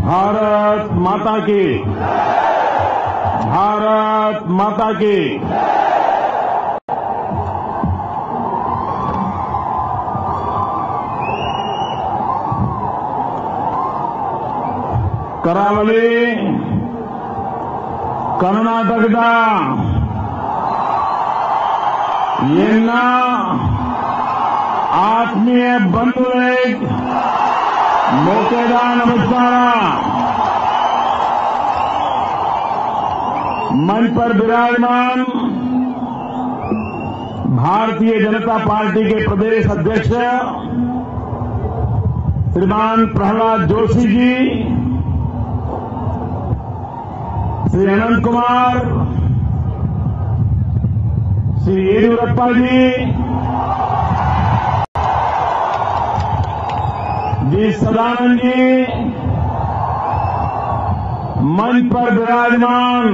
भारत माता की, भारत माता की। ಕರಾವಳಿ ಕರ್ನಾಟಕದ ಎಲ್ಲ ಆತ್ಮೀಯ ಬಂಧುಗಳಿಗೆ ಮೋಕೆದ नमस्कार। मंच पर विराजमान भारतीय जनता पार्टी के प्रदेश अध्यक्ष श्रीमान प्रहलाद जोशी जी, श्री अनंत कुमार, श्री येदियुरप्पा जी, जी सदानंद जी, मंच पर विराजमान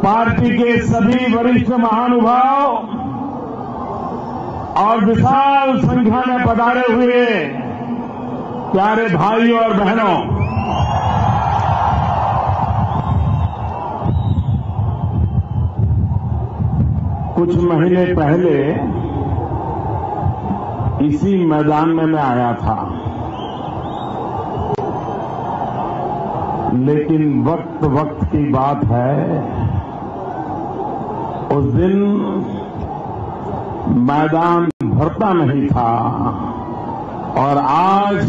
पार्टी के सभी वरिष्ठ महानुभाव और विशाल संख्या में पधारे हुए प्यारे भाइयों और बहनों, कुछ महीने पहले इसी मैदान में मैं आया था, लेकिन वक्त वक्त की बात है। उस दिन मैदान भरता नहीं था और आज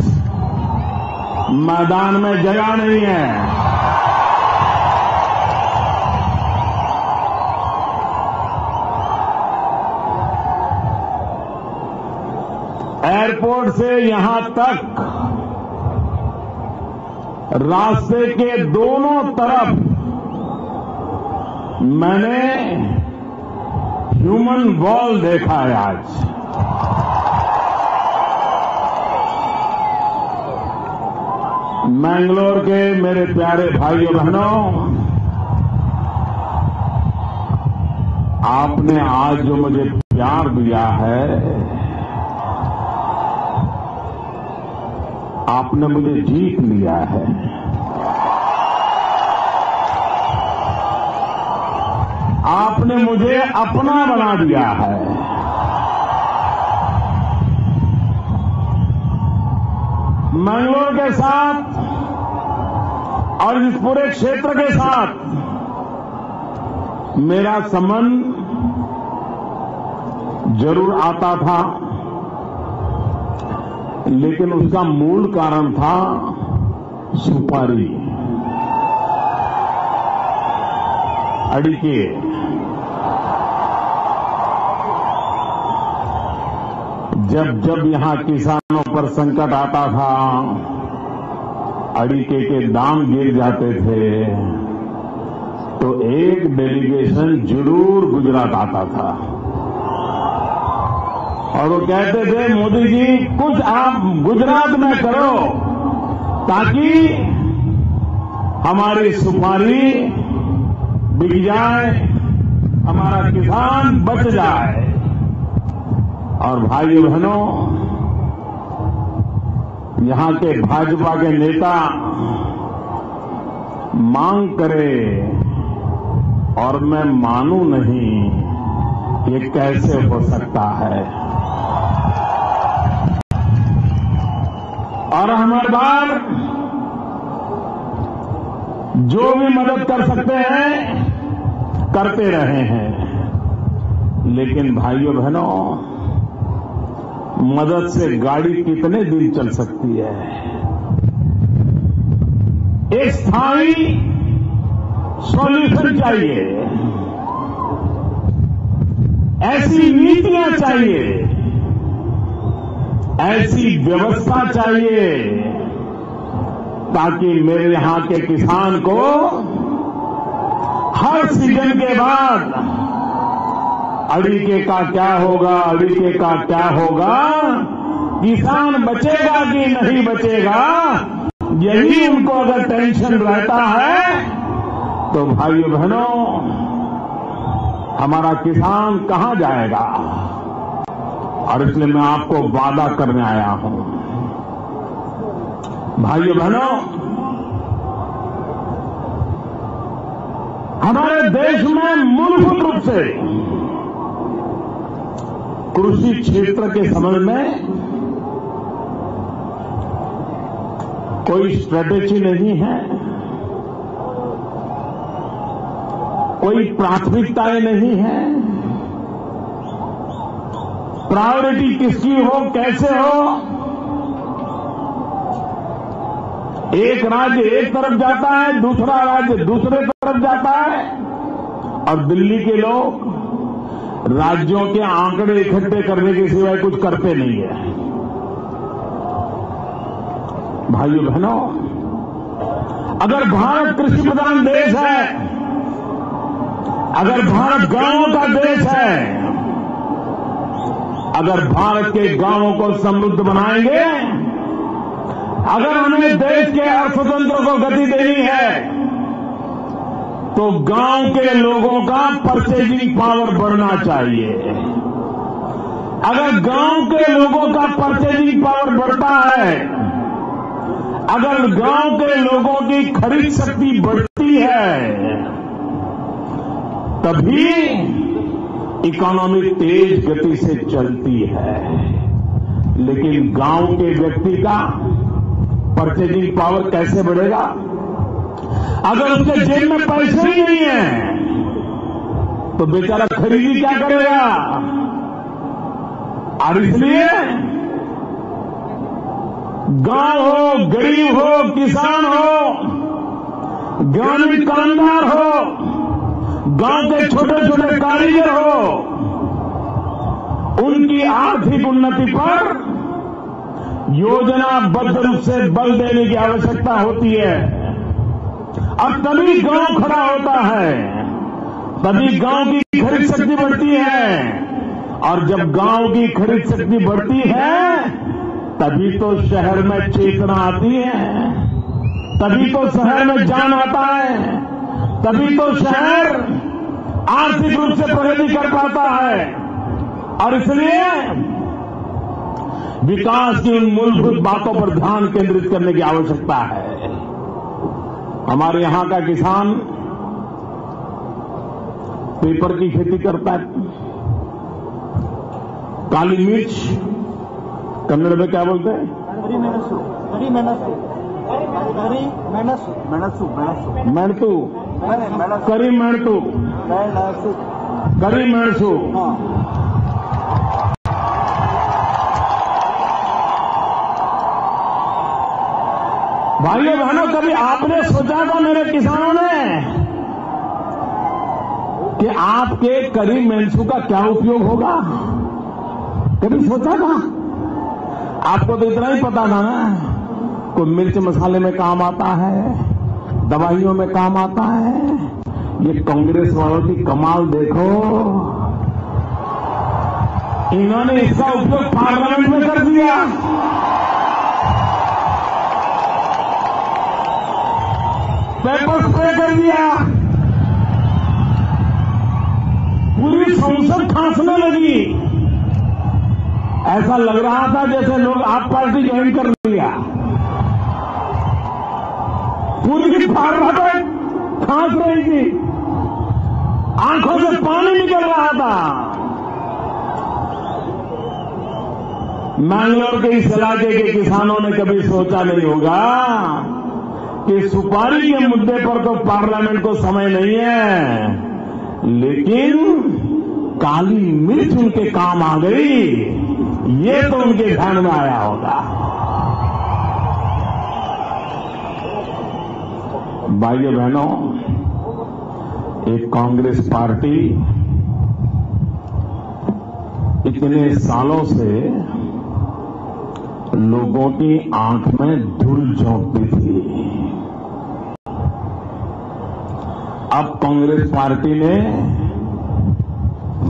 मैदान में जगह नहीं है। एयरपोर्ट से यहां तक रास्ते के दोनों तरफ मैंने ह्यूमन वॉल देखा है। आज मैंगलोर के मेरे प्यारे भाइयों बहनों, आपने आज जो मुझे प्यार दिया है, आपने मुझे जीत लिया है। आपने मुझे अपना बना दिया है। मैंगलोर के साथ और इस पूरे क्षेत्र के साथ मेरा संबंध जरूर आता था, लेकिन उसका मूल कारण था सुपारी, अड़िके। जब जब यहां किसानों पर संकट आता था, अड़िके के दाम गिर जाते थे, तो एक डेलीगेशन जरूर गुजरात आता था और वो कहते थे, मोदी जी कुछ आप गुजरात में करो ताकि हमारी सुपारी बिक जाए, हमारा किसान बच जाए। और भाइयों बहनों, यहां के भाजपा के नेता मांग करे और मैं मानूं नहीं, ये कैसे हो सकता है। और हम हर बार जो भी मदद कर सकते हैं करते रहे हैं, लेकिन भाइयों बहनों, मदद से गाड़ी कितने दिन चल सकती है। एक स्थायी सॉल्यूशन चाहिए, ऐसी नीतियां चाहिए, ऐसी व्यवस्था चाहिए ताकि मेरे यहां के किसान को हर सीजन के बाद अड़िके का क्या होगा, अड़िके का क्या होगा, किसान बचेगा कि नहीं बचेगा, यही उनको अगर टेंशन रहता है तो भाइयों बहनों, हमारा किसान कहां जाएगा। और इसलिए मैं आपको वादा करने आया हूं, भाइयों बहनों, हमारे देश में मूलभूत रूप से कृषि क्षेत्र के संबंध में कोई स्ट्रेटेजी नहीं है, कोई प्राथमिकताएं नहीं है। प्रायोरिटी किसकी हो, कैसे हो, एक राज्य एक तरफ जाता है, दूसरा राज्य दूसरे तरफ जाता है, और दिल्ली के लोग राज्यों के आंकड़े इकट्ठे करने के सिवाय कुछ करते नहीं है। भाइयों बहनों, अगर भारत कृषि प्रधान देश है, अगर भारत गांवों का देश है, अगर भारत के गांवों को समृद्ध बनाएंगे, अगर हमें देश के अर्थतंत्र को गति देनी है, तो गांव के लोगों का परचेजिंग पावर बढ़ना चाहिए। अगर गांव के लोगों का परचेजिंग पावर बढ़ता है, अगर गांव के लोगों की खरीद शक्ति बढ़ती है, तभी इकोनॉमी तेज गति से चलती है। लेकिन गांव के व्यक्ति का परचेजिंग पावर कैसे बढ़ेगा अगर उसके जेब में पैसे ही नहीं है? तो बेचारा खरीदी क्या करेगा? और इसलिए गांव हो, गरीब हो, किसान हो, ग्रामीण कामगार हो, गांव के छोटे छोटे कारीगर हो, उनकी आर्थिक उन्नति पर योजनाबद्ध रूप से बल देने की आवश्यकता होती है। और तभी गांव खड़ा होता है, तभी गांव की खरीद शक्ति बढ़ती है, और जब गांव की खरीद शक्ति बढ़ती है, तभी तो शहर में चेतना आती है, तभी तो शहर में जान आता है, तभी तो शहर आर्थिक रूप से प्रगति कर पाता है। और इसलिए विकास की उन मूलभूत बातों पर ध्यान केंद्रित करने की आवश्यकता है। हमारे यहां का किसान पेपर की खेती करता है, काली मिर्च, कन्नड़ में क्या बोलते हैं? मेणतू, करी मेणतू, करी मेणसू। भाइयों बहनों, कभी आपने सोचा था मेरे किसानों ने कि आपके करी मेणसू का क्या उपयोग होगा? कभी सोचा था? आपको तो इतना ही पता था ना, कोई मिर्च मसाले में काम आता है, दवाइयों में काम आता है। ये कांग्रेस वालों की कमाल देखो, इन्होंने इसका उपयोग पार्लियामेंट में कर दिया। पेपर स्प्रे कर दिया, पूरी संसद खांसने लगी। ऐसा लग रहा था जैसे लोग आप पार्टी ज्वाइन कर लिया। पूरी पार्लियामेंट खांस रही थी, आंखों से पानी निकल रहा था। मैंगलोर के इस इलाके के किसानों ने कभी सोचा नहीं होगा कि सुपारी के मुद्दे पर तो पार्लियामेंट को समय नहीं है, लेकिन काली मिर्च उनके काम आ गई, ये तो उनके ध्यान में आया होगा। भाइयों बहनों, एक कांग्रेस पार्टी इतने सालों से लोगों की आंख में धूल झोंकती थी। अब कांग्रेस पार्टी ने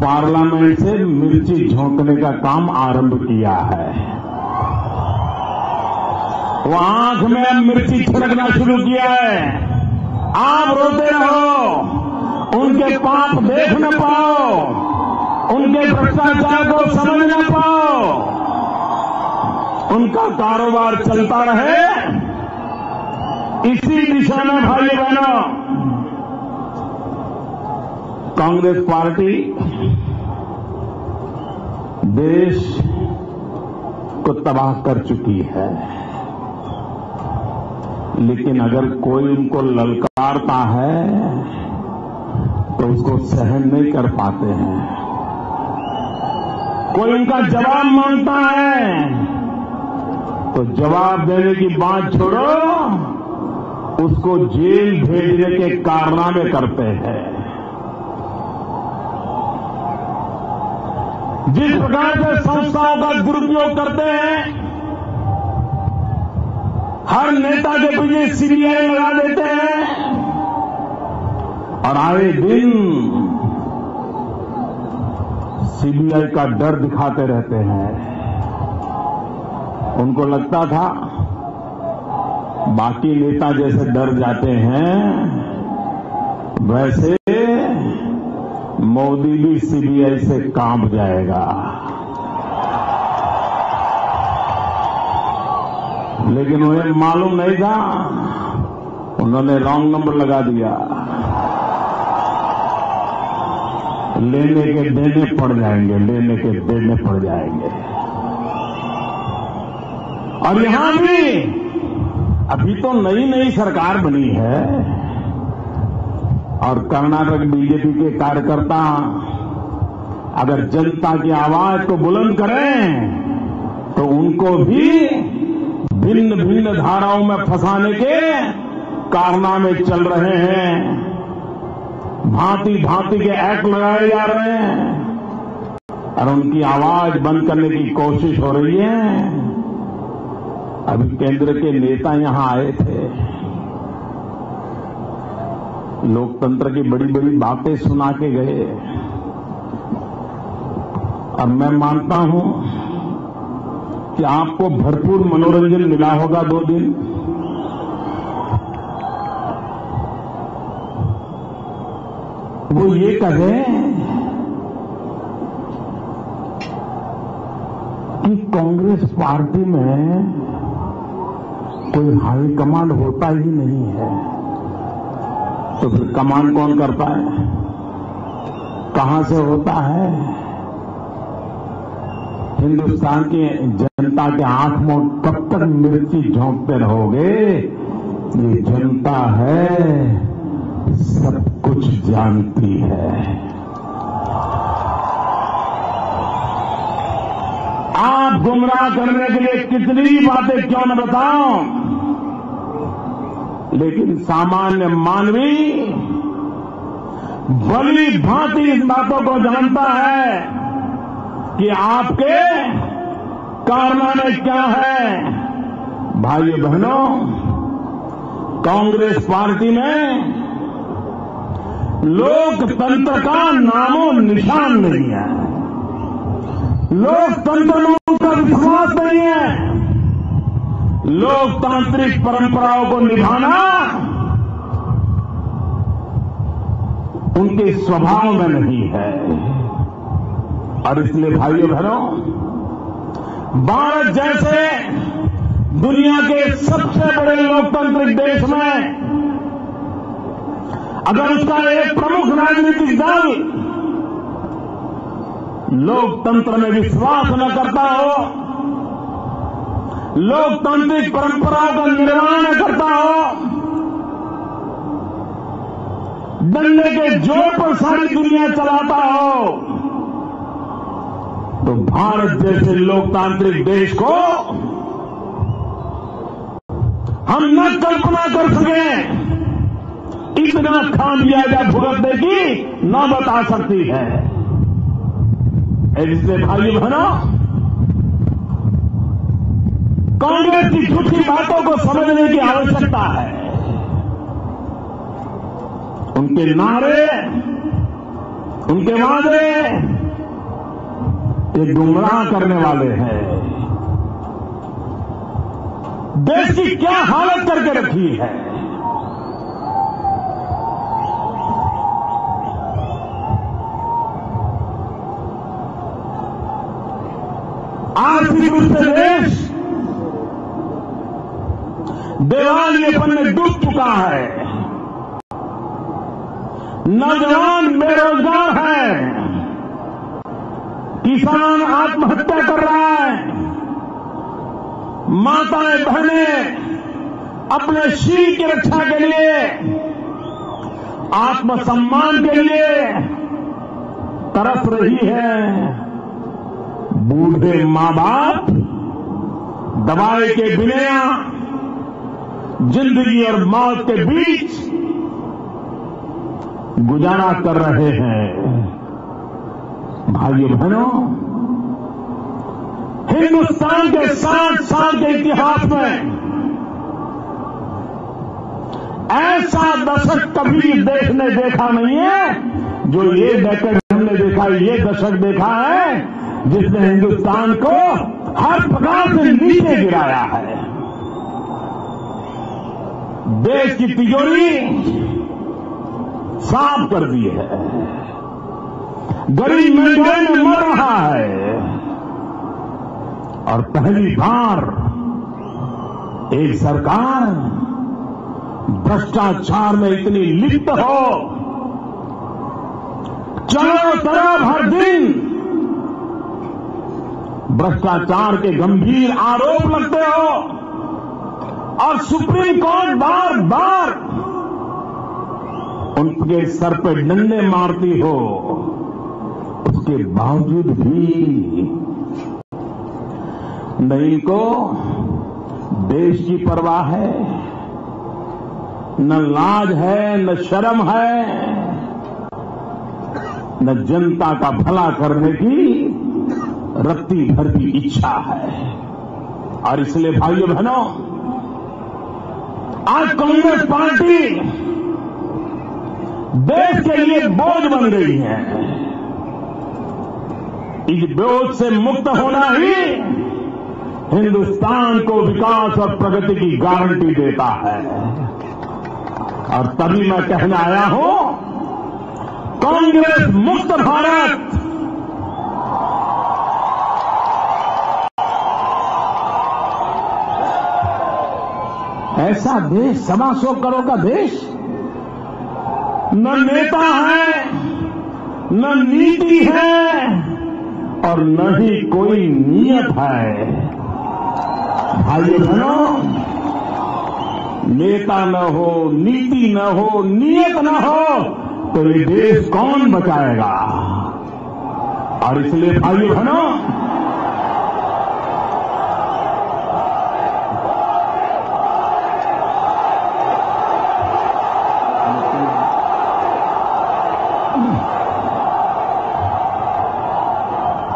पार्लियामेंट से मिर्ची झोंकने का काम आरंभ किया है। वो आंख में अब मिर्ची छिड़कना शुरू किया है। आप रोते रहो, उनके पाप देख न पाओ, उनके भ्रष्टाचार को समझ न पाओ, उनका कारोबार चलता रहे, इसी दिशा में भाई बहनों कांग्रेस पार्टी देश को तबाह कर चुकी है, लेकिन अगर कोई उनको ललकारता है तो उसको सहन नहीं कर पाते हैं। कोई उनका जवाब मांगता है तो जवाब देने की बात छोड़ो, उसको जेल भेजने के कारनामे करते हैं। जिस प्रकार से संस्थाओं का दुरुपयोग करते हैं, हर नेता के पीछे सीबीआई लगा देते हैं और आए दिन सीबीआई का डर दिखाते रहते हैं। उनको लगता था बाकी नेता जैसे डर जाते हैं, वैसे मोदी भी सीबीआई से कांप जाएगा। लेकिन उन्हें मालूम नहीं था, उन्होंने रॉन्ग नंबर लगा दिया। लेने के देने पड़ जाएंगे, लेने के देने पड़ जाएंगे। और यहां भी अभी तो नई नई सरकार बनी है और कर्नाटक बीजेपी के कार्यकर्ता अगर जनता की आवाज को बुलंद करें तो उनको भी भिन्न भिन्न धाराओं में फंसाने के कारनामे चल रहे हैं। भांति भांति के एक्ट लगाए जा रहे हैं और उनकी आवाज बंद करने की कोशिश हो रही है। अभी केंद्र के नेता यहां आए थे, लोकतंत्र की बड़ी बड़ी बातें सुना के गए और मैं मानता हूं कि आपको भरपूर मनोरंजन मिला होगा 2 दिन। वो ये कहे कि कांग्रेस पार्टी में कोई हाई कमांड होता ही नहीं है, तो फिर कमांड कौन करता है, कहां से होता है? हिंदुस्तान की जनता के आंख में कब तक मिर्ची झोंकते रहोगे? ये जनता है, सब कुछ जानती है। आप गुमराह करने के लिए कितनी बातें क्यों न बताओ, लेकिन सामान्य मानवी भली भांति इस बातों को जानता है कि आपके कारनामे क्या है। भाइयों बहनों, कांग्रेस पार्टी में लोकतंत्र का नामो निशान नहीं है। लोकतंत्र में उनका विश्वास नहीं है। लोकतांत्रिक परंपराओं को निभाना उनके स्वभाव में नहीं है। और इसलिए भाइयों बहनों, भारत जैसे दुनिया के सबसे बड़े लोकतांत्रिक देश में अगर उसका एक प्रमुख राजनीतिक दल लोकतंत्र में विश्वास न करता हो, लोकतांत्रिक परंपराओं का निर्वहन न करता हो, डंडे के जोर पर सारी दुनिया चलाता हो, तो भारत जैसे लोकतांत्रिक देश को हम न कल्पना कर सके इतना खामियाजा भुगतने की नौबत आ सकती है। इसलिए भाई बहनों, कांग्रेस की झूठी बातों को समझने की आवश्यकता है। उनके नारे, उनके वादे ये गुमराह करने वाले हैं। देश की क्या हालत करके रखी है। आर्थिक रूप से देश दिवालियेपन में डूब चुका है, नौजवान बेरोजगार है, किसान आत्महत्या कर रहा है, माताएं बहनें अपने शील की रक्षा के लिए, आत्मसम्मान के लिए तरस रही है। बूढ़े मां बाप दवाई के बिना जिंदगी और मौत के बीच गुजारा कर रहे हैं। भाइयों बहनों, हिंदुस्तान के 60 साल के इतिहास में ऐसा दशक कभी देश ने देखा नहीं है जो ये डेकेड हमने देखा, ये दशक देखा है जिसने हिंदुस्तान को हर प्रकार से नीचे गिराया है। देश की तिजोरी साफ कर दी है, गरीब महंगाई में मर रहा है और पहली बार एक सरकार भ्रष्टाचार में इतनी लिप्त हो, चारों तरफ हर दिन भ्रष्टाचार के गंभीर आरोप लगते हो और सुप्रीम कोर्ट बार बार उनके सर पे डंडे मारती हो, उसके बावजूद भी न इनको देश की परवाह है, न लाज है, न शर्म है, न जनता का भला करने की रत्ती भर की इच्छा है। और इसलिए भाइयों बहनों, आज कांग्रेस पार्टी देश के लिए बोझ बन गई है। इस बोझ से मुक्त होना ही हिंदुस्तान को विकास और प्रगति की गारंटी देता है। और तभी मैं कहने आया हूं, कांग्रेस मुक्त भारत ऐसा देश, 125 करोड़ का देश, न नेता है, न नीति है और न ही कोई नियत है। भाइयों बहनों, नेता न हो, नीति न हो, नियत न हो तो ये देश कौन बचाएगा। और इसलिए भाइयों बहनों,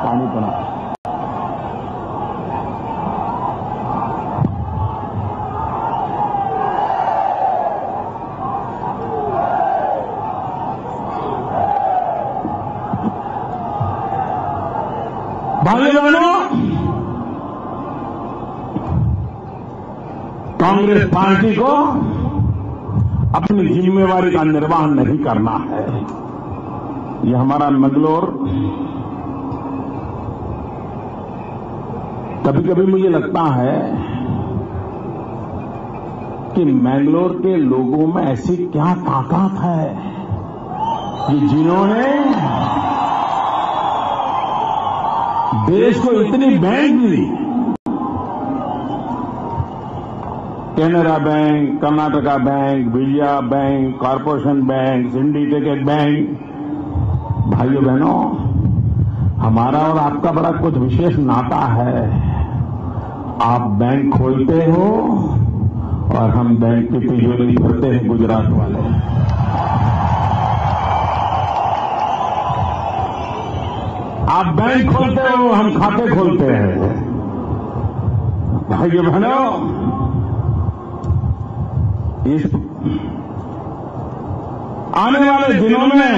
पानी पड़ा भाइयों बहनों, कांग्रेस पार्टी को अपनी जिम्मेवारी का निर्वहन नहीं करना है। यह हमारा मैंगलोर, कभी कभी मुझे लगता है कि मैंगलोर के लोगों में ऐसी क्या ताकत है कि जिन्होंने देश को इतनी बैंक दी, Canara bank, Karnataka bank, Vijaya bank, corporation bank, syndicated bank. भाइयों बहनों, हमारा और आपका बड़ा कुछ विशेष नाता है। आप बैंक खोलते हो और हम बैंक की तिजोरी भरते हैं, गुजरात वाले। आप बैंक खोलते हो, हम खाते खोलते हैं। भाइयों बहनों, इस आने वाले दिनों में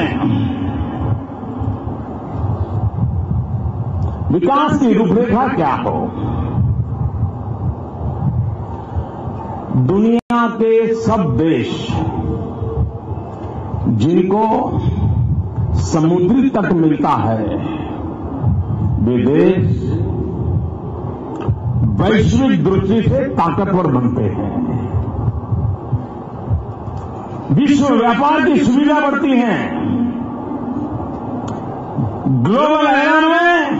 विकास की रूपरेखा क्या हो, दुनिया के सब देश जिनको समुद्री तट मिलता है, वे देश वैश्विक दृष्टि से ताकतवर बनते हैं। विश्व व्यापार की सुविधा बढ़ती है, ग्लोबल एरा में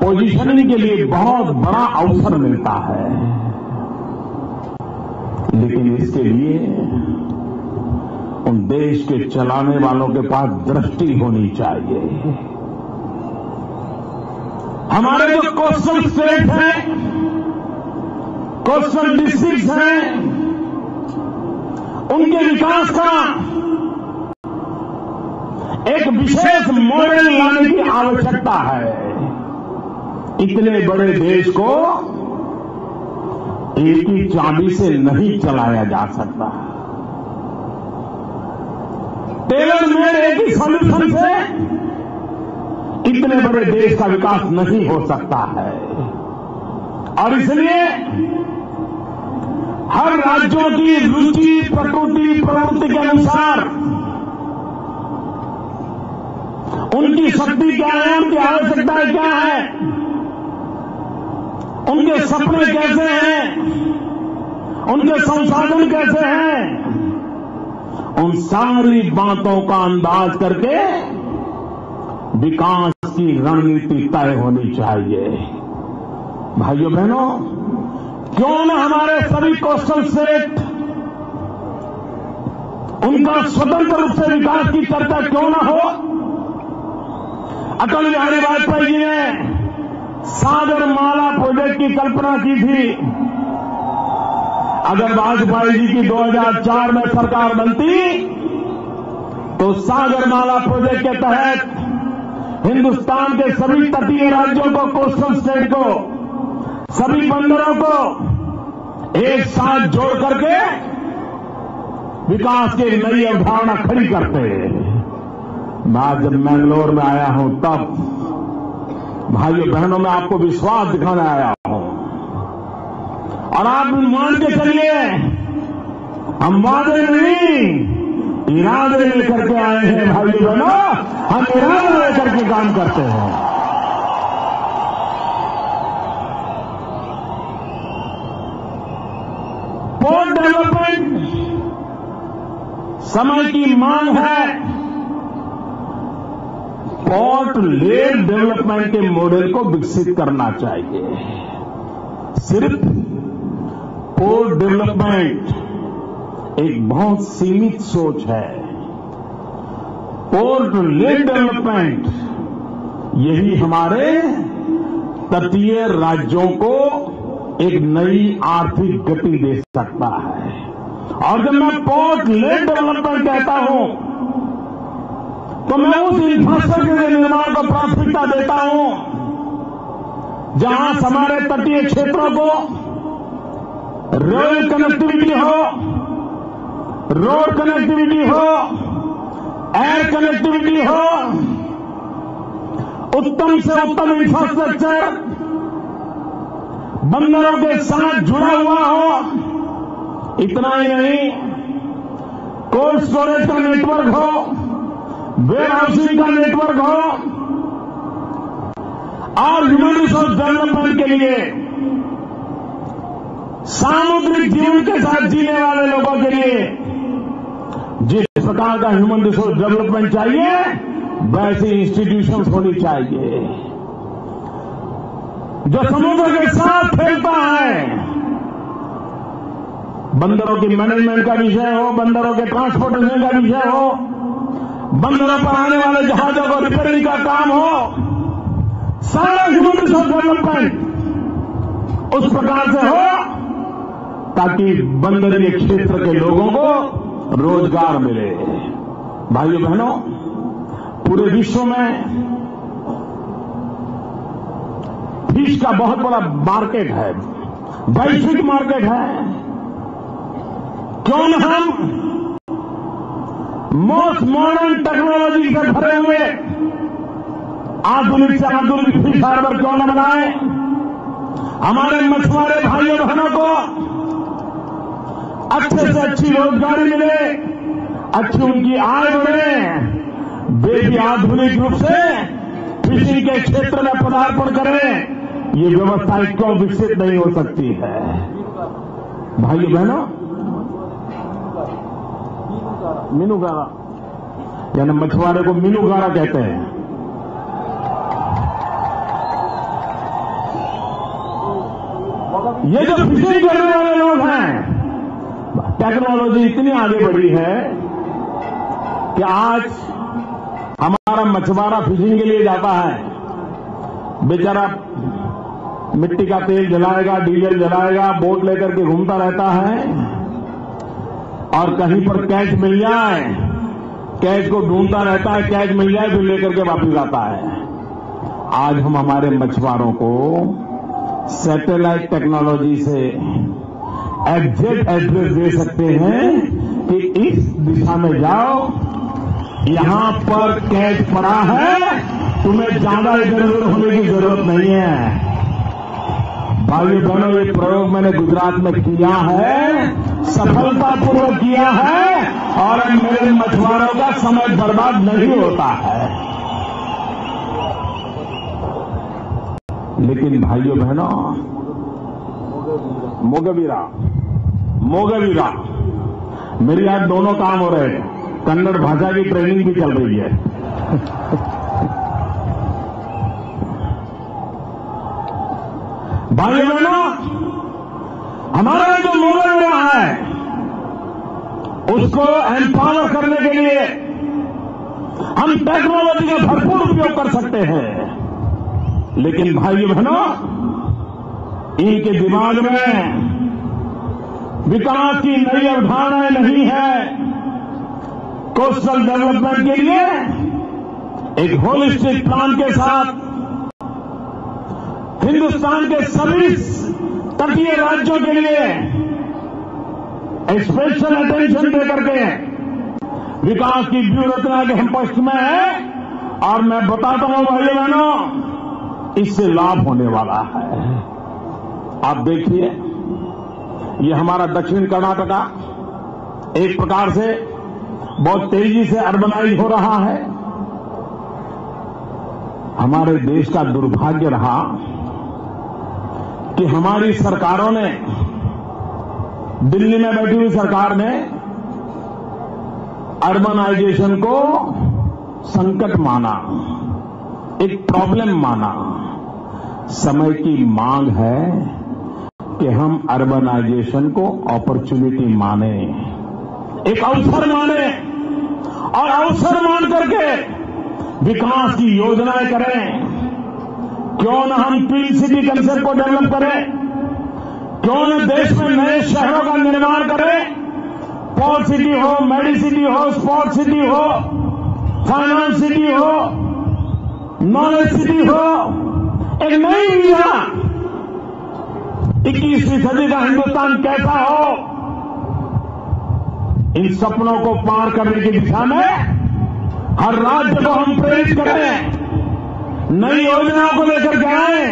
पोजीशनिंग के लिए बहुत बड़ा अवसर मिलता है। लेकिन इसके लिए उन देश के चलाने वालों के पास दृष्टि होनी चाहिए। हमारे जो कोस्टल स्टेट हैं, कोस्टल डिस्ट्रिक्ट्स हैं, उनके विकास का एक विशेष मॉडल लाने की आवश्यकता है। इतने बड़े देश को एक ही चाबी से नहीं चलाया जा सकता। टेलर मेड एक ही सॉल्यूशन से इतने बड़े देश का विकास नहीं हो सकता है। और इसलिए हर राज्यों की रुचि, प्रकृति, प्रवृत्ति के अनुसार उनकी शक्ति क्या है, उनकी आवश्यकताएं क्या है, उनके सपने कैसे हैं, उनके संसाधन कैसे हैं, उन सारी बातों का अंदाज करके विकास की रणनीति तय होनी चाहिए। भाइयों बहनों, क्यों न हमारे सभी कोस्टल स्टेट उनका स्वतंत्र रूप से विकास की चर्चा क्यों न हो। अटल बिहारी वाजपेयी जी ने सागरमाला प्रोजेक्ट की कल्पना की थी। अगर वाजपेयी जी की 2004 में सरकार बनती तो सागरमाला प्रोजेक्ट के तहत हिंदुस्तान के सभी तटीय राज्यों को, कोस्टल स्टेट को, सभी बंदरों को एक साथ जोड़ करके विकास की नई अवधारणा खड़ी करते। मैं जब मैंगलोर में आया हूं तब भाइयों बहनों में आपको विश्वास दिखाने आया हूं। और आप मान के चलिए, हम वादे नहीं इरादे लेकर के आए हैं। भाइयों बहनों, हम इरादे लेकर के काम करते हैं। पोर्ट डेवलपमेंट समय की मांग है। पोर्ट लेड डेवलपमेंट के मॉडल को विकसित करना चाहिए। सिर्फ पोर्ट डेवलपमेंट एक बहुत सीमित सोच है। पोर्ट लेड डेवलपमेंट यही हमारे तटीय राज्यों को एक नई आर्थिक गति दे सकता है। और जब मैं पोर्ट लेड डेवलपमेंट कहता हूं तो मैं उस इंफ्रास्ट्रक्चर के निर्माण को प्राथमिकता देता हूं जहां हमारे तटीय क्षेत्रों को रेल कनेक्टिविटी हो, रोड कनेक्टिविटी हो, एयर कनेक्टिविटी हो, उत्तम से उत्तम इंफ्रास्ट्रक्चर बंदरों के साथ जुड़ा हुआ हो। इतना ही नहीं, कोल्ड स्टोरेज का नेटवर्क हो, वेयर हाउसिंग का नेटवर्क हो, और ह्यूमन रिसोर्स डेवलपमेंट के लिए सामुद्रिक जीवन के साथ जीने वाले लोगों के लिए जिस प्रकार का ह्यूमन रिसोर्स डेवलपमेंट चाहिए वैसी इंस्टीट्यूशंस होनी चाहिए। जो समुद्र के साथ खेलता है, बंदरों की मैनेजमेंट का विषय हो, बंदरों के ट्रांसपोर्टेशन का विषय हो, बंदरों पर आने वाले जहाजों को रिपेयरिंग का काम हो, सारा ह्यूमन रिसोर्स डेवलपमेंट उस प्रकार से हो ताकि बंदरीय क्षेत्र के लोगों को रोजगार मिले। भाइयों बहनों, पूरे विश्व में फिश का बहुत बड़ा मार्केट है, वैश्विक मार्केट है। क्यों न हम मोस्ट मॉडर्न टेक्नोलॉजी से भरे हुए आधुनिक से आधुनिक फिश हार्बर क्यों न बनाए। हमारे मछुआरे भाइयों बहनों को अच्छे से अच्छी रोजगारी मिले, अच्छी उनकी आय बढ़े, वे भी आधुनिक रूप से फिशिंग के क्षेत्र में पदार्पण करें। ये व्यवस्थाएं क्यों विकसित नहीं हो सकती है। भाइयों बहनों, मीनूगारा, यानी मछुआरे को मीनूगारा कहते हैं। ये जो फिशिंग करने वाले लोग हैं, टेक्नोलॉजी इतनी आगे बढ़ी है कि आज हमारा मछुआरा फिशिंग के लिए जाता है, बेचारा मिट्टी का तेल जलाएगा, डीजल जलाएगा, बोट लेकर के घूमता रहता है और कहीं पर कैच मिल जाए, कैच को ढूंढता रहता है, कैच मिल जाए फिर लेकर के वापस आता है। आज हम हमारे मछुआरों को सैटेलाइट टेक्नोलॉजी से एग्जैक्ट एड्रेस दे सकते हैं कि इस दिशा में जाओ, यहां पर कैच पड़ा है, तुम्हें ज्यादा इधर उधर होने की जरूरत नहीं है। भाइयों बहनों, ये प्रयोग मैंने गुजरात में किया है, सफलतापूर्वक किया है और मेरे मछुआरों का समय बर्बाद नहीं होता है। लेकिन भाइयों बहनों, मोगवीरा मेरी आज दोनों काम हो रहे हैं, कन्नड़ भाषा की ट्रेनिंग भी चल रही है। भाइयों बहनों, हमारा जो मोगवीरा है उसको एम्पावर करने के लिए हम टेक्नोलॉजी का भरपूर उपयोग कर सकते हैं। लेकिन भाइयों बहनों, इनके दिमाग में विकास की नई अवधारणाएं नहीं है। कोस्टल डेवलपमेंट के लिए एक होलिस्टिक प्लान के साथ हिंदुस्तान के सभी तटीय राज्यों के लिए स्पेशल अटेंशन देकर के विकास की व्यूहरचना के हम पक्ष में है और मैं बताता हूं भाइयों बहनों, इससे लाभ होने वाला है। आप देखिए, ये हमारा दक्षिण कर्नाटका एक प्रकार से बहुत तेजी से अर्बनाइज हो रहा है। हमारे देश का दुर्भाग्य रहा कि हमारी सरकारों ने, दिल्ली में बैठी हुई सरकार ने अर्बनाइजेशन को संकट माना, एक प्रॉब्लम माना। समय की मांग है कि हम अर्बनाइजेशन को अपॉर्चुनिटी माने, एक अवसर माने और अवसर मान करके विकास की योजनाएं करें। क्यों न हम ट्विन सिटी कंसेप्ट को डेवलप करें, क्यों न देश में नए शहरों का निर्माण करें, पोर्ट सिटी हो, मेडिसिटी हो, स्पोर्ट सिटी हो, फाइनेंस सिटी हो, नॉलेज सिटी हो, एक नई इंडिया 21वीं सदी का हिंदुस्तान कैसा हो, इन सपनों को पार करने की दिशा में हर राज्य को हम प्रेरित करें, नई योजनाओं को लेकर के आए,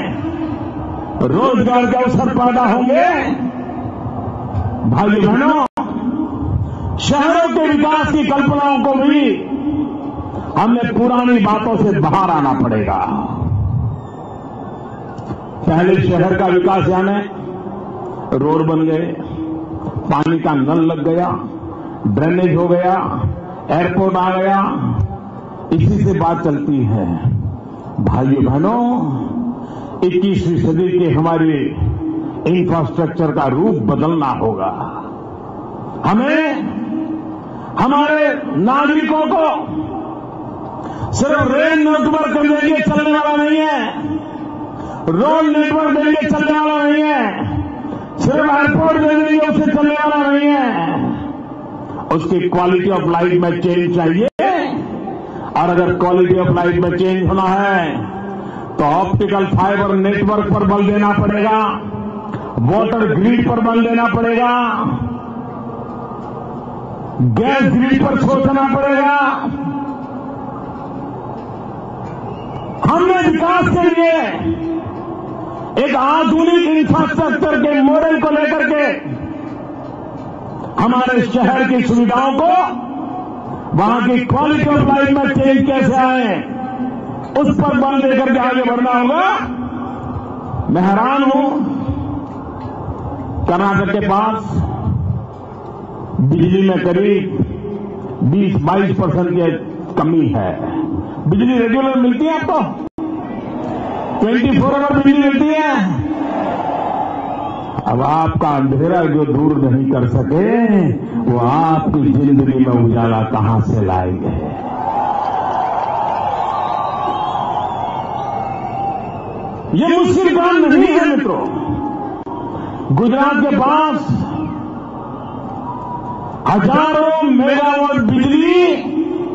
रोजगार के अवसर पैदा होंगे। भाई बहनों, शहरों के विकास की कल्पनाओं को भी हमें पुरानी बातों से बाहर आना पड़ेगा। पहले शहर का विकास यानी रोड बन गए, पानी का नल लग गया, ड्रेनेज हो गया, एयरपोर्ट आ गया, इसी से बात चलती है। भाइयों बहनों, 21वीं सदी के हमारे इंफ्रास्ट्रक्चर का रूप बदलना होगा। हमें हमारे नागरिकों को सिर्फ रेल नेटवर्क देंगे चलने वाला नहीं है, रोड नेटवर्क देंगे चलने वाला नहीं है, सिर्फ एयरपोर्ट दे देंगे उससे चलने वाला नहीं है। उसकी क्वालिटी ऑफ लाइफ में चेंज चाहिए और अगर क्वालिटी ऑफ लाइफ में चेंज होना है तो ऑप्टिकल फाइबर नेटवर्क पर बल देना पड़ेगा, वाटर ग्रिड पर बल देना पड़ेगा, गैस ग्रिड पर सोचना पड़ेगा। हमने विकास के लिए एक आधुनिक इंफ्रास्ट्रक्चर के मॉडल को लेकर के हमारे शहर की सुविधाओं को, वहां की क्वालिटी ऑफ लाइफ में चेंज कैसे आए, उस पर बल देकर के आगे बढ़ना होगा। मैं हैरान हूं, कर्नाटक के पास बिजली में करीब 20-22% की कमी है। बिजली रेगुलर मिलती है आपको? 24 आवर बिजली मिलती है। अब आपका अंधेरा जो दूर नहीं कर सके, वो आपकी जिंदगी में उजाला कहां से लाएंगे? ये मुश्किल काम नहीं है मित्रों। गुजरात के पास हजारों मेगावाट बिजली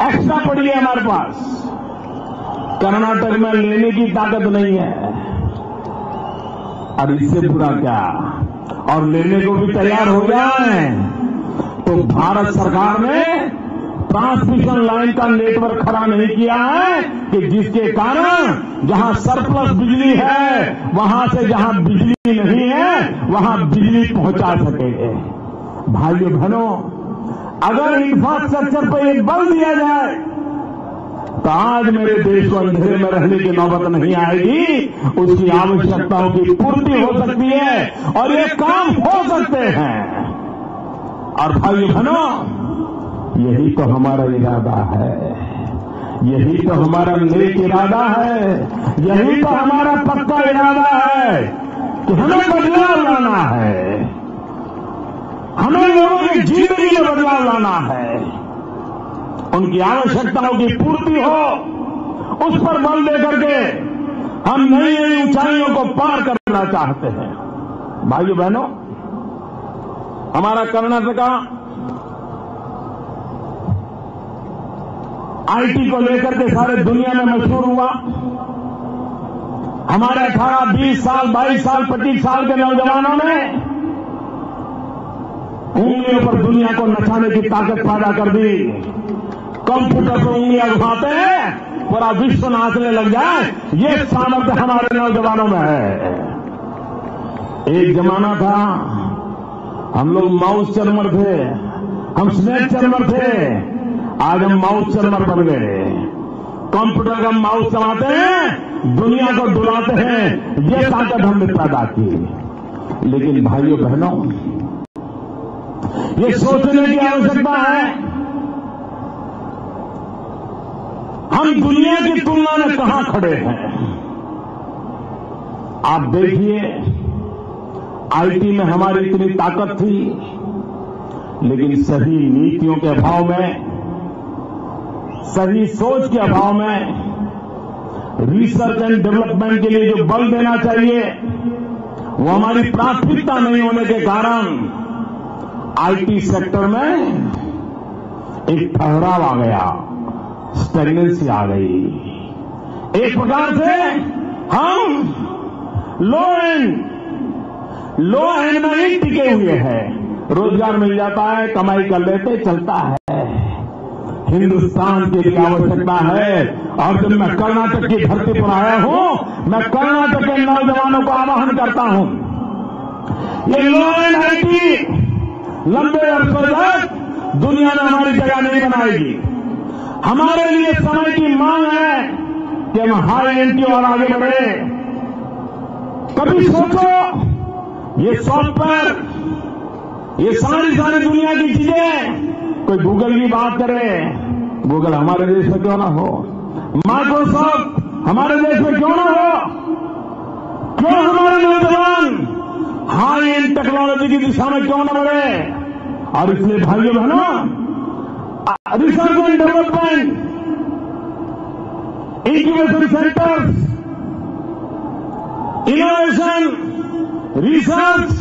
एक्स्ट्रा पड़ी है हमारे पास। कर्नाटक में लेने की ताकत नहीं है, और इससे बुरा क्या, और लेने को भी तैयार हो जाए तो भारत सरकार ने ट्रांसमिशन लाइन का नेटवर्क खड़ा नहीं किया है कि जिसके कारण जहां सरप्लस बिजली है, वहां से जहां बिजली नहीं है वहां बिजली पहुंचा सकेंगे। भाइयों बहनों, अगर इंफ्रास्ट्रक्चर पर एक बल दिया जाए तो आज मेरे देश को अंधेरे में रहने की नौबत नहीं आएगी। उसकी आवश्यकताओं की पूर्ति हो सकती है और ये काम हो सकते हैं। और भाइयों बहनों, यही तो हमारा इरादा है, यही तो हमारा नेक इरादा है, यही तो हमारा पक्का इरादा है कि हमें बदलाव लाना है, हमें लोगों की जिंदगी में बदलाव लाना है, उनकी आवश्यकताओं की पूर्ति हो, उस पर बल देकर के हम नई नई ऊंचाइयों को पार करना चाहते हैं। भाइयों बहनों, हमारा कर्नाटका आईटी को लेकर के सारे दुनिया में मशहूर हुआ। हमारे 18, 20 साल, 22 साल, 25 साल के नौजवानों ने उंगलियों पर दुनिया को नचाने की ताकत पैदा कर दी। कंप्यूटर पर उंगलियां घुमाते हैं, पूरा विश्व नाचने लग जाए, ये सामर्थ्य हमारे नौजवानों में है। एक जमाना था हम लोग माउस चरमर थे, हम स्नेक चरमर थे, आज हम माउस चरमर बन गए। कंप्यूटर का माउस चलाते हैं, दुनिया को डुलाते हैं, ये ताकत हमने पैदा की। लेकिन भाइयों बहनों, ये सोचने की आवश्यकता है, हम दुनिया की तुलना में कहां खड़े हैं। आप देखिए, आईटी में हमारी इतनी ताकत थी, लेकिन सही नीतियों के अभाव में, सही सोच के अभाव में, रिसर्च एंड डेवलपमेंट के लिए जो बल देना चाहिए वो हमारी प्राथमिकता नहीं होने के कारण आईटी सेक्टर में एक ठहराव आ गया, स्टेगनेंसी आ गई। एक प्रकार से हम लो एंड में ही टिके हुए हैं। रोजगार मिल जाता है, कमाई कर लेते, चलता है। हिंदुस्तान की भी आवश्यकता है। और जब मैं कर्नाटक की धरती पर आया हूं, मैं कर्नाटक के नौजवानों को आह्वान करता हूं, ये लो एंड आईटी लंबे अरसे तक दुनिया में हमारी जगह नहीं बनाएगी। हमारे लिए समय की मांग है कि हम हाई एंड की ओर आगे बढ़े। कभी सोचो, ये सॉफ्टवेयर, ये सारी दुनिया की चीजें, कोई गूगल की बात करे, गूगल हमारे देश में क्यों ना हो, माइक्रोसॉफ्ट हमारे देश में क्यों ना हो, क्यों हमारे नौजवान हाई एंड टेक्नोलॉजी की दिशा में क्यों न बढ़े। और इसलिए भाइयों बहनों, research and development, incubation centres, innovation, research,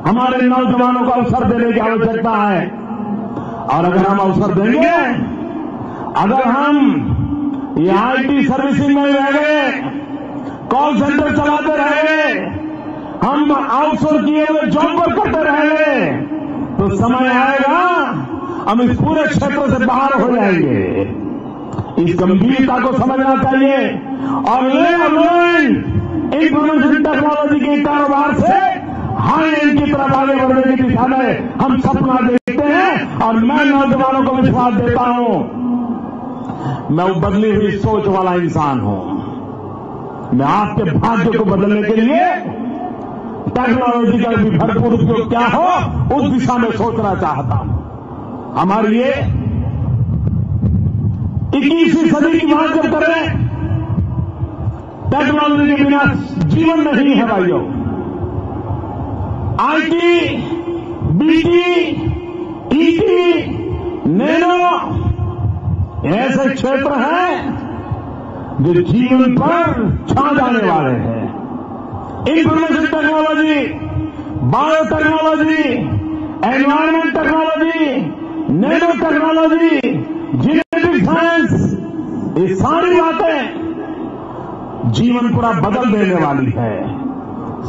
हमारे नौजवानों को अवसर देने की आवश्यकता है। और अगर हम अवसर देंगे, अगर हम ये आईटी सर्विसिंग में रह गए, कॉल सेंटर चलाते रह गए, हम आउटसोर्स किए हुए जॉब पर करते रह गए, तो समय आएगा हम इस पूरे क्षेत्र से बाहर हो जाएंगे। इस गंभीरता को समझना चाहिए। और इंफॉर्मेशन टेक्नोलॉजी के कारोबार से हाई एंड की तरफ आगे बढ़ने की दिशा में हम सपना देखते हैं। और मैं नौजवानों को विश्वास देता हूं, मैं बदली हुई सोच वाला इंसान हूं। मैं आपके भाग्य को बदलने के लिए टेक्नोलॉजी का भी भरपूर उपयोग क्या हो, उस दिशा में सोचना चाहता हूं। हमारी ये 21वीं सदी की बात जब करें, टेक्नोलॉजी के बिना जीवन नहीं है भाइयों। आईटी, बीटी, ईटी, नैनो ऐसे क्षेत्र हैं जो जीवन पर छा जाने वाले हैं। Information technology, biotechnology, environment technology, nano technology, genetic science, ये सारी बातें जीवन पूरा बदल देने वाली है।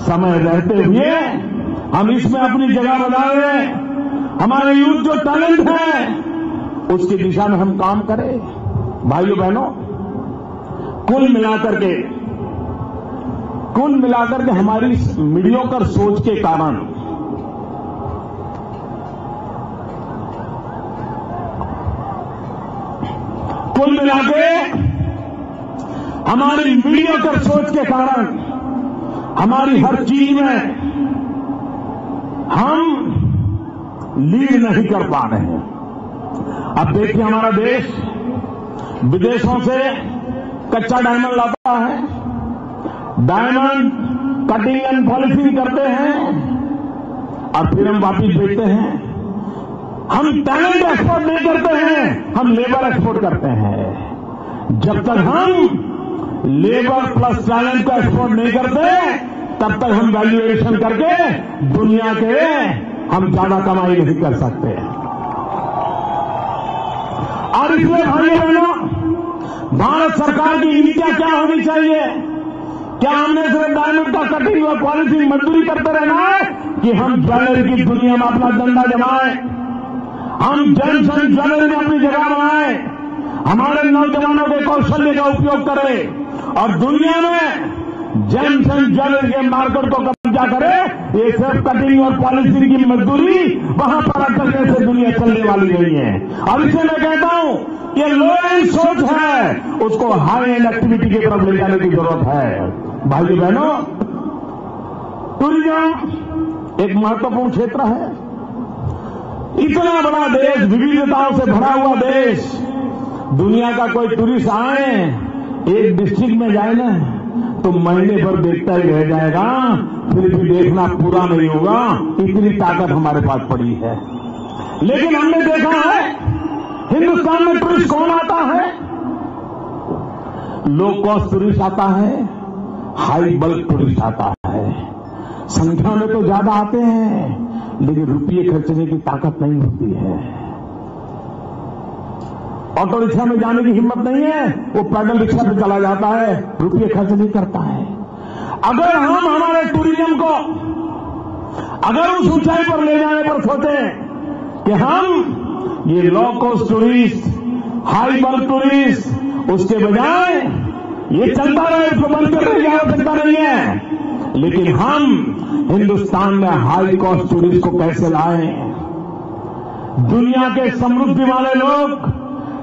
समय रहते हुए हम इसमें अपनी जगह बनाएं, हमारे यूथ जो टैलेंट है उसकी दिशा में हम काम करें। भाइयों बहनों, कुल मिलाकर के हमारी मीडियोकर सोच के कारण हमारी मीडियोकर सोच के कारण हमारी हर चीज में हम लीड नहीं कर पा रहे हैं। अब देखिए, हमारा देश विदेशों से कच्चा डायमंड लाता है, डायमंड कटिंग एंड पॉलिशिंग करते हैं और फिर हम वापिस बेचते हैं। हम टैलेंट एक्सपोर्ट नहीं करते हैं, हम लेबर एक्सपोर्ट करते हैं। जब तक हम लेबर प्लस टैलेंट को एक्सपोर्ट नहीं करते, तब तक हम वैल्यू एडिशन करके दुनिया के हम ज्यादा कमाई नहीं कर सकते। और इसलिए भाइयों बहनों, भारत सरकार की नीतियां क्या होनी चाहिए? क्या हमने सिर्फ डायमंड का कटिंग और पॉलिशिंग मजदूरी करते रहना है कि हम ज्वेलरी की दुनिया में अपना डंडा जमाएं, हम जेम्स एंड ज्वेलरी में अपनी जगह बनाएं, हमारे नौजवानों के कौशल्य का उपयोग करें और दुनिया में जेम्स एंड ज्वेलरी के मार्केट को कब्जा करें? ये सिर्फ कटिंग और पॉलिशिंग की मजदूरी वहां पर अटकने से दुनिया चलने वाली नहीं है। और इसे मैं कहता हूं, ये लो एंड सोच है, उसको हाई एंड एक्टिविटी की तरफ ले जाने की जरूरत है। भाइयों बहनों, टूरिज्म एक महत्वपूर्ण क्षेत्र है। इतना बड़ा देश, विविधताओं से भरा हुआ देश, दुनिया का कोई टूरिस्ट आए, एक डिस्ट्रिक्ट में जाए ना तो महीने भर देखता ही रह जाएगा, फिर भी देखना पूरा नहीं होगा, इतनी ताकत हमारे पास पड़ी है। लेकिन हमने देखा है हिंदुस्तान में टूरिस्ट कौन आता है? लो कॉस्ट टूरिस्ट आता है, हाई बल्क टूरिस्ट आता है। संख्या में तो ज्यादा आते हैं, लेकिन रुपये खर्चने की ताकत नहीं होती है। ऑटो रिक्शा में जाने की हिम्मत नहीं है, वो पैदल रिक्शा पे चला जाता है, रुपये खर्च नहीं करता है। अगर हम हमारे टूरिज्म को अगर उस ऊंचाई पर ले जाने पर सोचें कि हम ये low cost tourist, high bulk tourist, उसके बजाय ये चलता रहे, इसको बंद करने की आवश्यकता नहीं है, लेकिन हम हिंदुस्तान में हाई कॉस्ट टूरिस्ट को कैसे लाएं? दुनिया के समृद्धि वाले लोग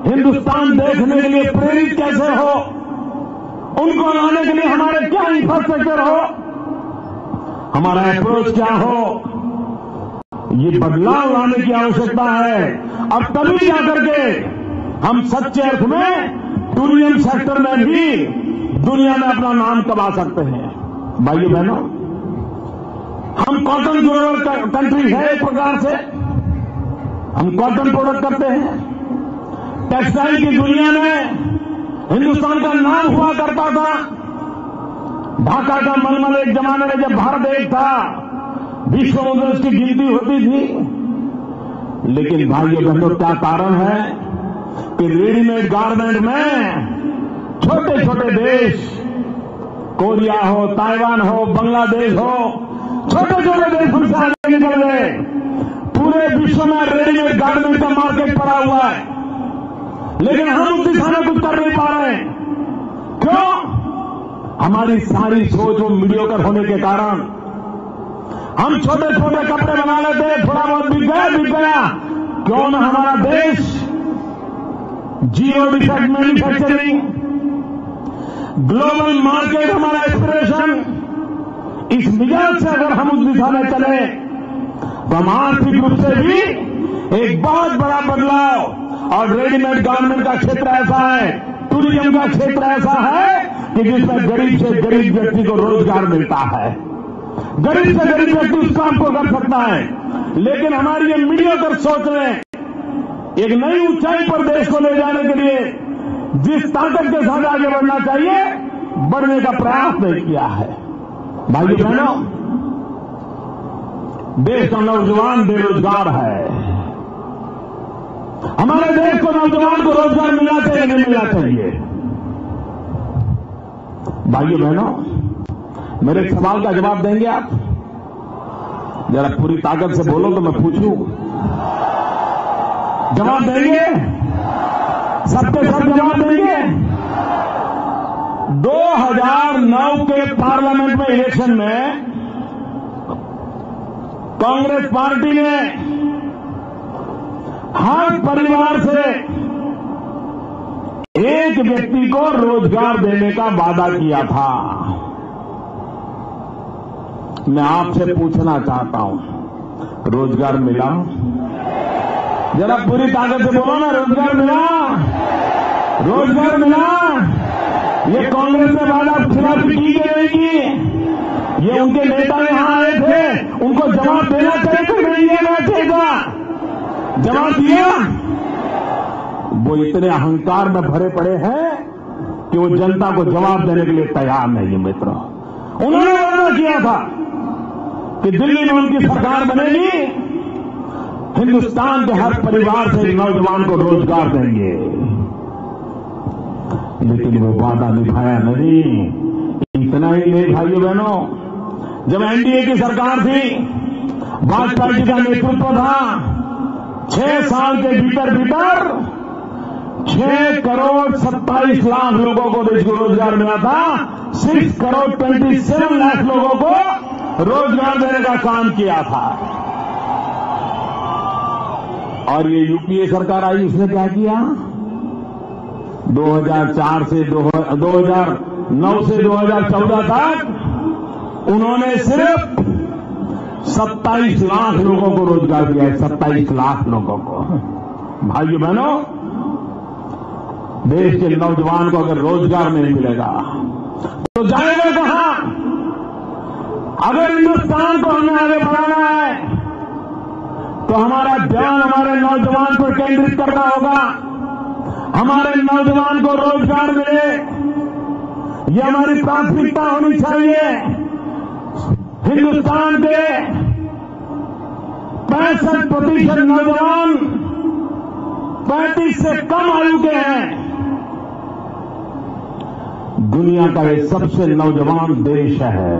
हिंदुस्तान देखने के लिए प्रेरित कैसे हो? उनको लाने के लिए हमारे क्या इंफ्रास्ट्रक्चर हो, हमारा अप्रोच क्या हो, ये बदलाव लाने की आवश्यकता है। और तभी जाकर के हम सच्चे अर्थ में टूरिज्म सेक्टर में भी दुनिया में अपना नाम कमा सकते हैं। भाइयों बहनों, हम कॉटन ग्रोवर कंट्री है, एक प्रकार से हम कॉटन प्रोडक्ट करते हैं। टेक्सटाइल की दुनिया में हिंदुस्तान का नाम हुआ करता था। ढाका का मलमल एक जमाने में जब भारत एक था, विश्व में उसकी गिनती होती थी। लेकिन भाइयों बहनों, क्या कारण है कि रेडीमेड गारमेंट में छोटे छोटे देश, कोरिया हो, ताइवान हो, बांग्लादेश हो, छोटे छोटे देश हमसे आगे निकल गए। पूरे विश्व में रेडीमेड गारमेंट का मार्केट पड़ा हुआ है, लेकिन हम उस दिशा में कुछ कर नहीं पा रहे हैं। क्यों? हमारी सारी सोच वो मीडियोकर होने के कारण। हम छोटे छोटे कपड़े बना लेते, थोड़ा बहुत बिक गया। क्यों न हमारा देश zero defect manufacturing, global market हमारा एस्पिरेशन, इस मिजाज से अगर हम उस दिशा में चले तो हम आर्थिक रूप से भी एक बहुत बड़ा बदलाव और रेडीमेड गारमेंट का क्षेत्र ऐसा है, टूरिज्म का क्षेत्र ऐसा है कि जिसमें गरीब से गरीब व्यक्ति को रोजगार मिलता है। गरीब से गरीब व्यक्ति उस काम को कर सकता है। लेकिन हमारी ये मीडियोकर सोच में एक नई ऊंचाई पर देश को ले जाने के लिए जिस ताकत के साथ आगे बढ़ना चाहिए, बढ़ने का प्रयास नहीं किया है। भाइयों बहनों, देश का नौजवान बेरोजगार है। हमारे देश को नौजवान को रोजगार मिलना चाहिए, नहीं मिलना चाहिए? भाइयों बहनों, मेरे एक सवाल का जवाब देंगे आप? जरा पूरी ताकत से बोलो तो मैं पूछूं। जवाब देंगे? सबके सब जवाब देंगे? 2009 के पार्लियामेंट में इलेक्शन में कांग्रेस पार्टी ने हर परिवार से एक व्यक्ति को रोजगार देने का वादा किया था। मैं आपसे पूछना चाहता हूं, रोजगार मिला? जरा पूरी ताकत से बोलो ना, रोजगार मिला? रोजगार मिला? ये कांग्रेस ने वादा खिलाफी की गई। ये उनके नेता यहां आए थे, उनको जवाब देना चाहिए कि नहीं देना चाहिए? जवाब दिया? वो इतने अहंकार में भरे पड़े हैं कि वो जनता को जवाब देने के लिए तैयार नहीं है। मित्रों, उन्होंने वादा किया था कि दिल्ली में उनकी सरकार बनेगी, हिंदुस्तान के हर परिवार से नौजवान को रोजगार देंगे। लेकिन वो वादा निभाया नहीं। इतना ही नहीं भाइयों बहनों, जब एनडीए की सरकार थी, वाजपेयी जी का नेतृत्व था, 6 साल के भीतर 6 करोड़ 27 लाख लोगों को रोजगार मिला था। 6 करोड़ 27 लाख लोगों को रोजगार देने का काम किया था। और ये यूपीए सरकार आई, उसने क्या किया? 2009 से 2014 तक उन्होंने सिर्फ 27 लाख लोगों को रोजगार दिया है। 27 लाख लोगों को। भाइयों बहनों, देश के नौजवान को अगर रोजगार नहीं मिलेगा तो जाएगा कहां? अगर हिंदुस्तान को हमें आगे बढ़ाना है तो हमारा ध्यान हमारे नौजवान पर केंद्रित करना होगा। हमारे नौजवान को रोजगार मिले, ये हमारी प्राथमिकता होनी चाहिए। हिंदुस्तान के 65% नौजवान 35 से कम आयु के हैं। दुनिया का ये सबसे नौजवान देश है।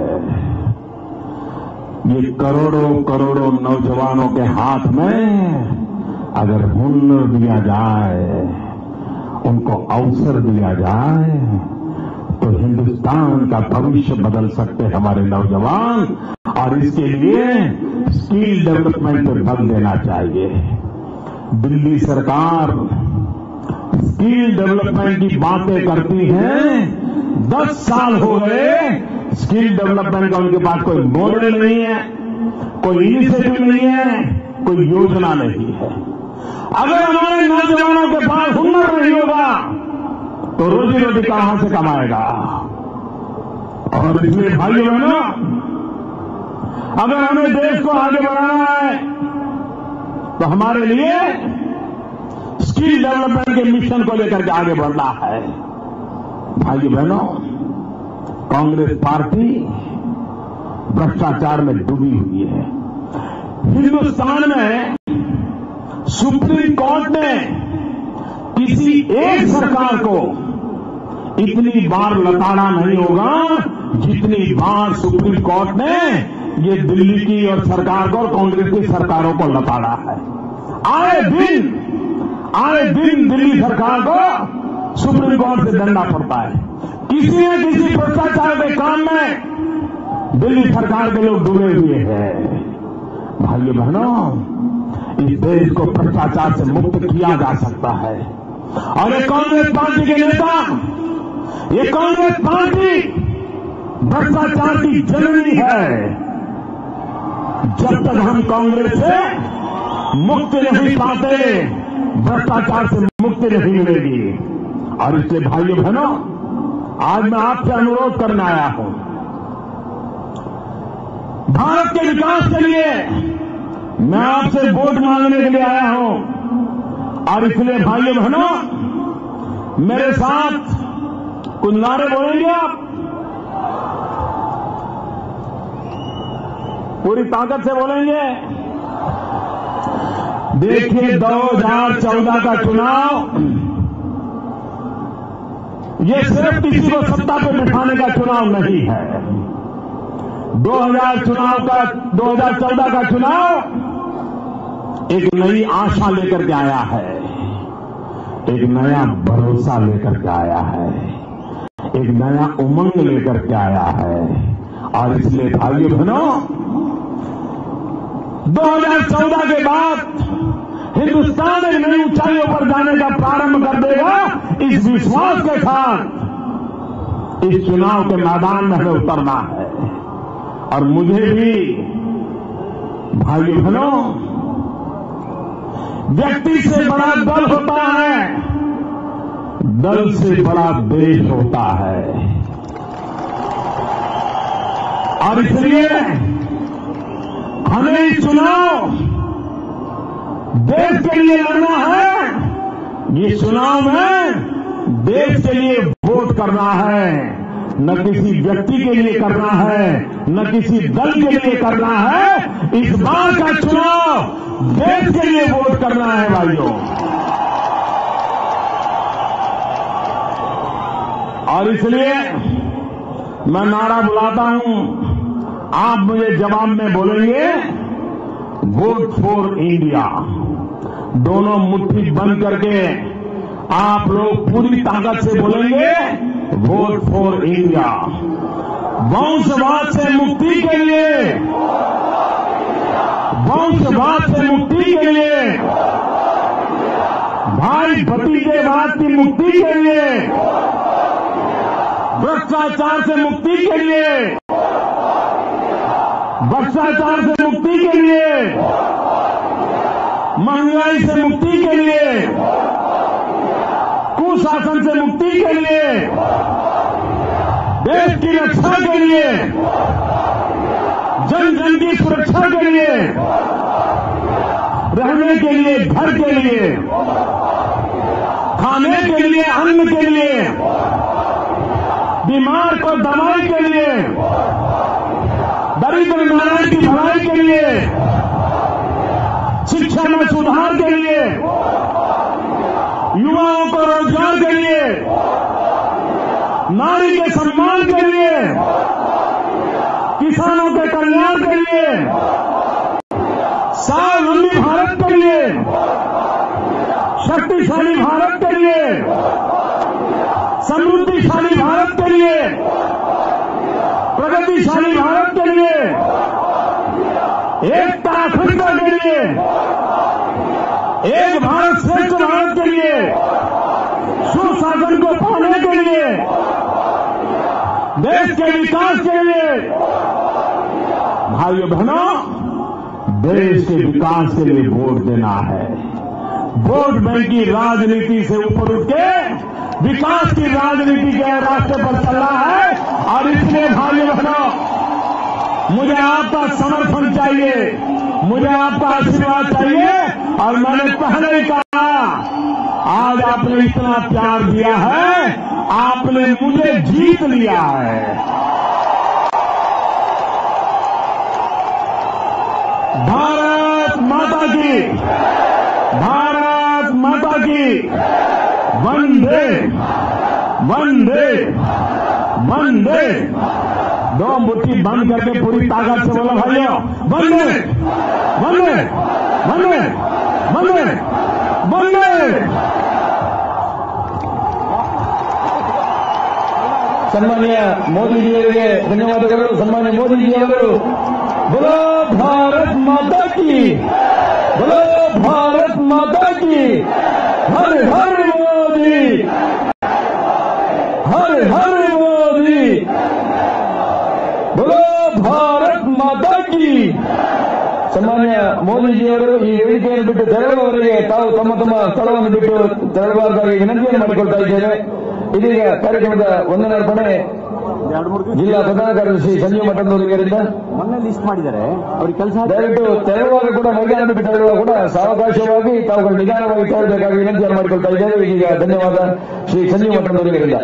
ये करोड़ों करोड़ों नौजवानों के हाथ में अगर हुनर दिया जाए, उनको अवसर दिया जाए, तो हिंदुस्तान का भविष्य बदल सकते हमारे नौजवान। और इसके लिए स्किल डेवलपमेंट पर बल देना चाहिए। दिल्ली सरकार स्किल डेवलपमेंट की बातें करती है, 10 साल हो गए स्किल डेवलपमेंट का उनके पास कोई मॉडल नहीं है, कोई इनिशिएटिव नहीं है, कोई योजना नहीं है। अगर हमारे नौजवानों के पास हुनर नहीं होगा तो रोजी रोटी कहां से कमाएगा? और इसलिए भाइयों बहनों, अगर हमें देश को आगे बढ़ाना है तो हमारे लिए स्किल डेवलपमेंट के मिशन को लेकर के आगे बढ़ना है। भाइयों बहनों, कांग्रेस पार्टी भ्रष्टाचार में डूबी हुई है। हिंदुस्तान में सुप्रीम कोर्ट ने किसी एक सरकार को इतनी बार लताड़ा नहीं होगा जितनी बार सुप्रीम कोर्ट ने ये दिल्ली की और सरकार को और कांग्रेस की सरकारों को लताड़ा है। आए दिन दिल्ली सरकार को सुप्रीम कोर्ट से डरना पड़ता है। किसी न किसी भ्रष्टाचार के काम में दिल्ली सरकार के लोग डूबे हुए हैं। भाइयों बहनों, इस देश को भ्रष्टाचार से मुक्त किया जा सकता है। और ये कांग्रेस पार्टी के नेता, ये कांग्रेस पार्टी भ्रष्टाचार की जननी है। जब तक हम कांग्रेस से मुक्ति नहीं पाते, भ्रष्टाचार से मुक्ति नहीं मिलेगी। और इसलिए भाइयों बहनों, आज मैं आपसे अनुरोध करने आया हूं, भारत के विकास के लिए मैं आपसे वोट मांगने के लिए आया हूं। और इसलिए भाइयों बहनों, मेरे साथ कुछ नारे बोलेंगे आप, पूरी ताकत से बोलेंगे। देखिए, 2014 का चुनाव ये सिर्फ किसी को सत्ता पे बिठाने का चुनाव नहीं है। 2014 का चुनाव एक नई आशा लेकर के आया है, एक नया भरोसा लेकर के आया है, एक नया उमंग लेकर के आया है। और इसलिए भाइयों बहनों, 2014 के बाद हिंदुस्तान एक नई ऊंचाइयों पर जाने का प्रारंभ कर देगा। इस विश्वास के साथ इस चुनाव के मैदान में हमें उतरना है। और मुझे भी भाइयों बहनों, व्यक्ति से बड़ा दल होता है, दल से बड़ा देश होता है। और इसलिए हमें इस चुनाव देश के लिए लड़ना है। ये चुनाव में देश के लिए वोट करना है, न किसी व्यक्ति के लिए करना है, न किसी दल के लिए करना है। इस बार का चुनाव देश के लिए वोट करना है भाइयों। और इसलिए मैं नारा बुलाता हूं, आप मुझे जवाब में बोलेंगे वोट फॉर इंडिया। दोनों मुट्ठी बंद करके आप लोग पूरी ताकत से बोलेंगे वोट फॉर इंडिया। वंशवाद से मुक्ति के लिए, वंशवाद से मुक्ति के लिए, भाई भतीजेवाद की मुक्ति के लिए, भ्रष्टाचार से मुक्ति के लिए, भ्रष्टाचार से मुक्ति के लिए, महंगाई से मुक्ति के लिए, कुशासन से मुक्ति के लिए, देश की रक्षा के लिए, जन जन की सुरक्षा के लिए, रहने के लिए घर के लिए, खाने के लिए अन्न के लिए, बीमार को दवाई के लिए, दरिद्र नारायण की भलाई के लिए, शिक्षा में सुधार के लिए, युवाओं को रोजगार के लिए, नारी के सम्मान के लिए, किसानों के कल्याण के लिए, स्वावलंबी भारत के लिए, शक्तिशाली भारत के लिए, समृद्धिशाली भारत के लिए, प्रगतिशाली भारत के लिए, एकता अखंडता के लिए, एक भारत श्रेष्ठ भारत के लिए, सुशासन को पाने के लिए, देश के विकास के लिए, भाइयों बहनों, देश के विकास के लिए वोट देना है। वोट बैंक की राजनीति से ऊपर उठ के विकास की राजनीति के रास्ते पर चलना है। और इसलिए भाइयों बहनों, मुझे आपका समर्थन चाहिए, मुझे आपका आशीर्वाद चाहिए। और मैंने पहले ही कहा, आज आपने इतना प्यार दिया है, आपने मुझे जीत लिया है। भारत माता की, भारत माता की, वंदे वंदे वंदे। दो मुट्ठी बंद करके पूरी ताकत से बोलो भाइयों, वंदे वंदे वंदे वंदे वंदे। ಸನ್ಮಾನ್ಯ ಮೋದಿಜಿಯವರಿಗೆ ಧನ್ಯವಾದಗಳು. ಸನ್ಮಾನ್ಯ ಮೋದಿಜಿಯವರು बोलो भारत माता की, बोलो भारत माता की, हर हर मोदी, हर हर मोदी, बोलो भारत माता की। सम्मान्य मोदी ಮೋದಿಜಿಯವರು ಈ ವೇದಿಕೆಯನ್ನು ಬಿಟ್ಟು ತೆರಳುವವರೆಗೆ ತಾವು ತಮ್ಮ ತಮ್ಮ ಸ್ಥಳವನ್ನು ಬಿಟ್ಟು ತೆರಳಬಾರದಾಗಿ ವಿನಂತಿಯನ್ನು ಮಾಡಿಕೊಳ್ತಾ ಇದ್ದೇವೆ. ಇದೀಗ ಕಾರ್ಯಕ್ರಮದ ಒಂದನೇ ಅರ್ಪಣೆ ಜಿಲ್ಲಾ ಪ್ರಧಾನ ಕಾರ್ಯದರ್ಶಿ ಸಂಜೀವ್ ಮಠಂದೂರಿಗರಿಂದ ಮೊನ್ನೆ ಲಿಸ್ಟ್ ಮಾಡಿದ್ದಾರೆ ಅವ್ರಿಗೆ ಕೆಲಸ. ದಯವಿಟ್ಟು ತೆರಳುವಾಗ ಕೂಡ ಮೈದಾನ ಬಿಟ್ಟು ತೆರಳುವಾಗ ಕೂಡ ಸಾವಕಾಶವಾಗಿ ತಾವುಗಳು ನಿಧಾನವಾಗಿ ತೆರಳಬೇಕಾಗಿ ವಿನಂತಿಯನ್ನು ಮಾಡಿಕೊಳ್ತಾ ಇದ್ದೇವೆ. ಇದೀಗ ಧನ್ಯವಾದ ಶ್ರೀ ಸಂಜೀವ್ ಮಠಂದೂರಿಗರಿಂದ.